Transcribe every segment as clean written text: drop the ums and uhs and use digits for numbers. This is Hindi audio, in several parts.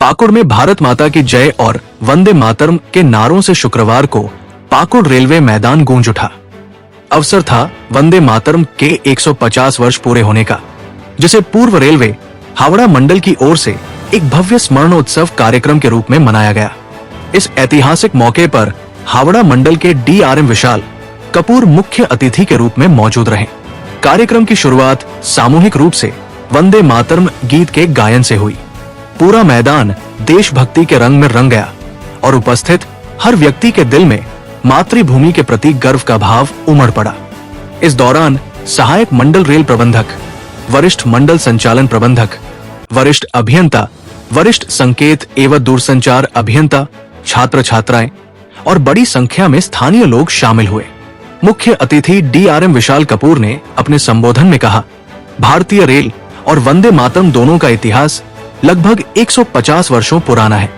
पाकुड़ में भारत माता की जय और वंदे मातरम के नारों से शुक्रवार को पाकुड़ रेलवे मैदान गूंज उठा। अवसर था वंदे मातरम के 150 वर्ष पूरे होने का, जिसे पूर्व रेलवे हावड़ा मंडल की ओर से एक भव्य स्मरणोत्सव कार्यक्रम के रूप में मनाया गया। इस ऐतिहासिक मौके पर हावड़ा मंडल के DRM विशाल कपूर मुख्य अतिथि के रूप में मौजूद रहे। कार्यक्रम की शुरुआत सामूहिक रूप से वंदे मातरम गीत के गायन से हुई। पूरा मैदान देशभक्ति के रंग में रंग गया और उपस्थित हर व्यक्ति के दिल में मातृभूमि के प्रति गर्व का भाव उमड़ पड़ा। इस दौरान सहायक मंडल रेल प्रबंधक, वरिष्ठ मंडल संचालन प्रबंधक, वरिष्ठ अभियंता, वरिष्ठ संकेत एवं दूरसंचार अभियंता, छात्र छात्राएं और बड़ी संख्या में स्थानीय लोग शामिल हुए। मुख्य अतिथि DRM विशाल कपूर ने अपने संबोधन में कहा, भारतीय रेल और वंदे मातरम दोनों का इतिहास लगभग 150 वर्षों पुराना है।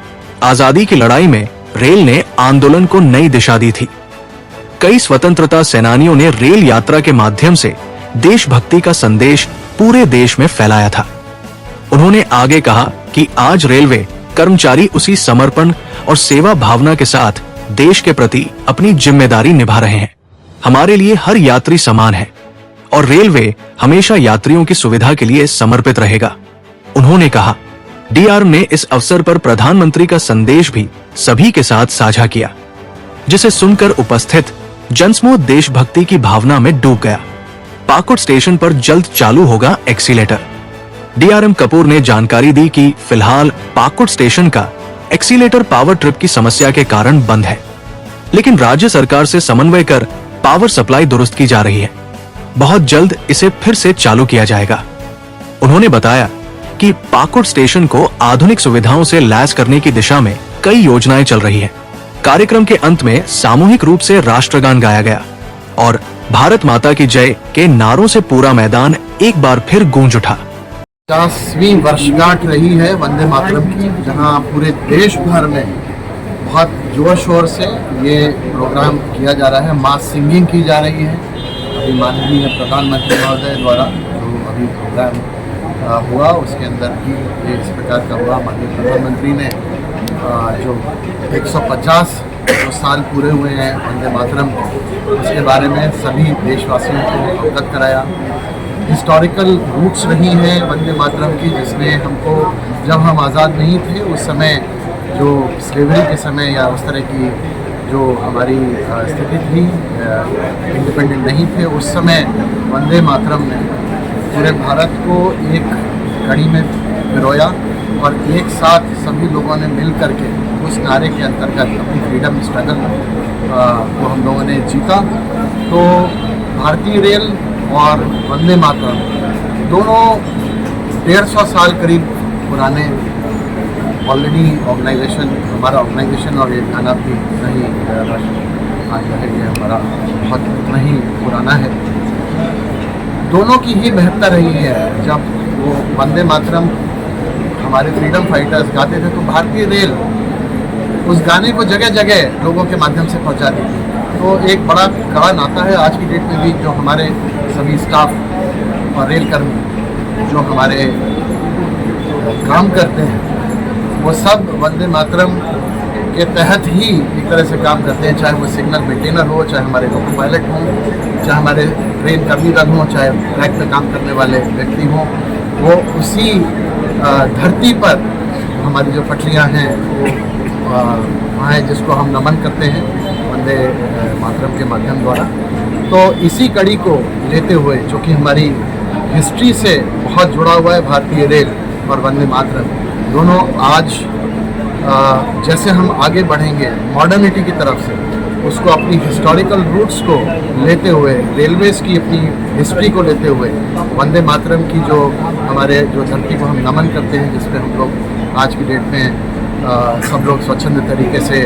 आजादी की लड़ाई में रेल ने आंदोलन को नई दिशा दी थी। कई स्वतंत्रता सेनानियों ने रेल यात्रा के माध्यम से देशभक्ति का संदेश पूरे देश में फैलाया था। उन्होंने आगे कहा कि आज रेलवे कर्मचारी उसी समर्पण और सेवा भावना के साथ देश के प्रति अपनी जिम्मेदारी निभा रहे हैं। हमारे लिए हर यात्री समान है और रेलवे हमेशा यात्रियों की सुविधा के लिए समर्पित रहेगा। उन्होंने कहा, DRM ने इस अवसर पर प्रधानमंत्री का संदेश भी सभी के साथ साझा किया, जिसे सुनकर उपस्थित जनसमूह देशभक्ति की भावना में डूब गया। पाकुड़ स्टेशन पर जल्द चालू होगा एक्सीलेटर। DRM कपूर ने जानकारी दी कि फिलहाल पाकुड़ स्टेशन का एक्सीलेटर पावर ट्रिप की समस्या के कारण बंद है, लेकिन राज्य सरकार से समन्वय कर पावर सप्लाई दुरुस्त की जा रही है। बहुत जल्द इसे फिर से चालू किया जाएगा। उन्होंने बताया कि पाकुड़ स्टेशन को आधुनिक सुविधाओं से लैस करने की दिशा में कई योजनाएं चल रही हैं। कार्यक्रम के अंत में सामूहिक रूप से राष्ट्रगान गाया गया और भारत माता की जय के नारों से पूरा मैदान एक बार फिर गूंज उठा। 50वीं वर्षगांठ रही है वंदे मातरम की, जहां पूरे देश भर में बहुत जोर शोर से ये प्रोग्राम किया जा रहा है। मास सिंगिंग की जा रही है। अभी माननीय प्रधानमंत्री महोदय द्वारा जो अभी प्रोग्राम हुआ उसके अंदर भी ये इस प्रकार का हुआ। माननीय प्रधानमंत्री ने जो 150 जो साल पूरे हुए हैं वंदे मातरम के, उसके बारे में सभी देशवासियों को अवगत कराया। हिस्टोरिकल रूट्स रही हैं वंदे मातरम की, जिसमें हमको जब हम आज़ाद नहीं थे उस समय जो स्लेवरी के समय या उस तरह की जो हमारी स्थिति थी, इंडिपेंडेंट नहीं थे, उस समय वंदे मातरम ने पूरे भारत को एक कड़ी में पिरोया और एक साथ सभी लोगों ने मिल करके उस नारे के अंतर्गत अपनी फ्रीडम स्ट्रगल को हम लोगों ने जीता। तो भारतीय रेल और वंदे मातरम दोनों 150 साल करीब पुराने ऑलरेडी ऑर्गेनाइजेशन, हमारा ऑर्गेनाइजेशन और ये गाना भी नहीं आज है, ये हमारा बहुत नहीं पुराना है। दोनों की ही महत्ता रही है। जब वो वंदे मातरम हमारे फ्रीडम फाइटर्स गाते थे तो भारतीय रेल उस गाने को जगह जगह लोगों के माध्यम से पहुंचाती थी। तो एक बड़ा कड़ा नाता है। आज की डेट में भी जो हमारे सभी स्टाफ और रेल कर्मी जो हमारे काम करते हैं वो सब वंदे मातरम के तहत ही एक तरह से काम करते हैं, चाहे वो सिग्नल मेंटेनर हो, चाहे हमारे लोको पायलट हों, चाहे हमारे ट्रेन कर्मी दल हों, चाहे ट्रैक पे काम करने वाले व्यक्ति हों। वो उसी धरती पर हमारी जो पटरियां हैं वो वहाँ है, जिसको हम नमन करते हैं वंदे मातरम के माध्यम द्वारा। तो इसी कड़ी को लेते हुए, जो कि हमारी हिस्ट्री से बहुत जुड़ा हुआ है, भारतीय रेल और वंदे मातरम दोनों आज जैसे हम आगे बढ़ेंगे मॉडर्निटी की तरफ से, उसको अपनी हिस्टोरिकल रूट्स को लेते हुए, रेलवेज़ की अपनी हिस्ट्री को लेते हुए, वंदे मातरम की जो हमारे जो धरती को हम नमन करते हैं, जिस पे हम लोग आज की डेट में सब लोग स्वच्छंद तरीके से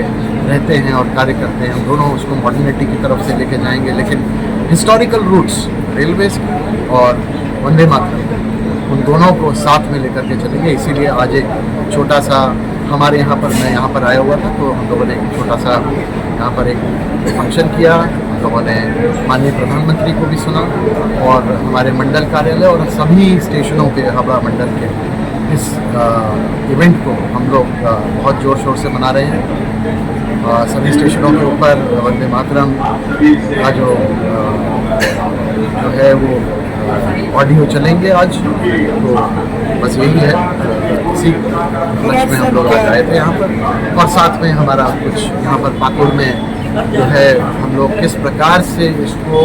रहते हैं और कार्य करते हैं, हम दोनों उसको मॉडर्निटी की तरफ से लेके जाएंगे। लेकिन हिस्टोरिकल रूट्स रेलवेज़ और वंदे मातरम उन दोनों को साथ में लेकर के चलेंगे। इसीलिए आज एक छोटा सा हमारे यहाँ पर, मैं यहाँ पर आया हुआ था, तो हम लोगों ने एक छोटा सा यहाँ पर एक फंक्शन किया। हम लोगों ने माननीय प्रधानमंत्री को भी सुना और हमारे मंडल कार्यालय और सभी स्टेशनों पे, हावड़ा मंडल के इस इवेंट को हम लोग बहुत ज़ोर शोर से मना रहे हैं। सभी स्टेशनों के ऊपर वंदे मातरम का जो है वो ऑडियो चलेंगे आज। तो बस यही है, इसी लक्ष्य में हम लोग आज आए थे यहाँ पर। और साथ में हमारा कुछ यहाँ पर पाकुड़ में जो है हम लोग किस प्रकार से इसको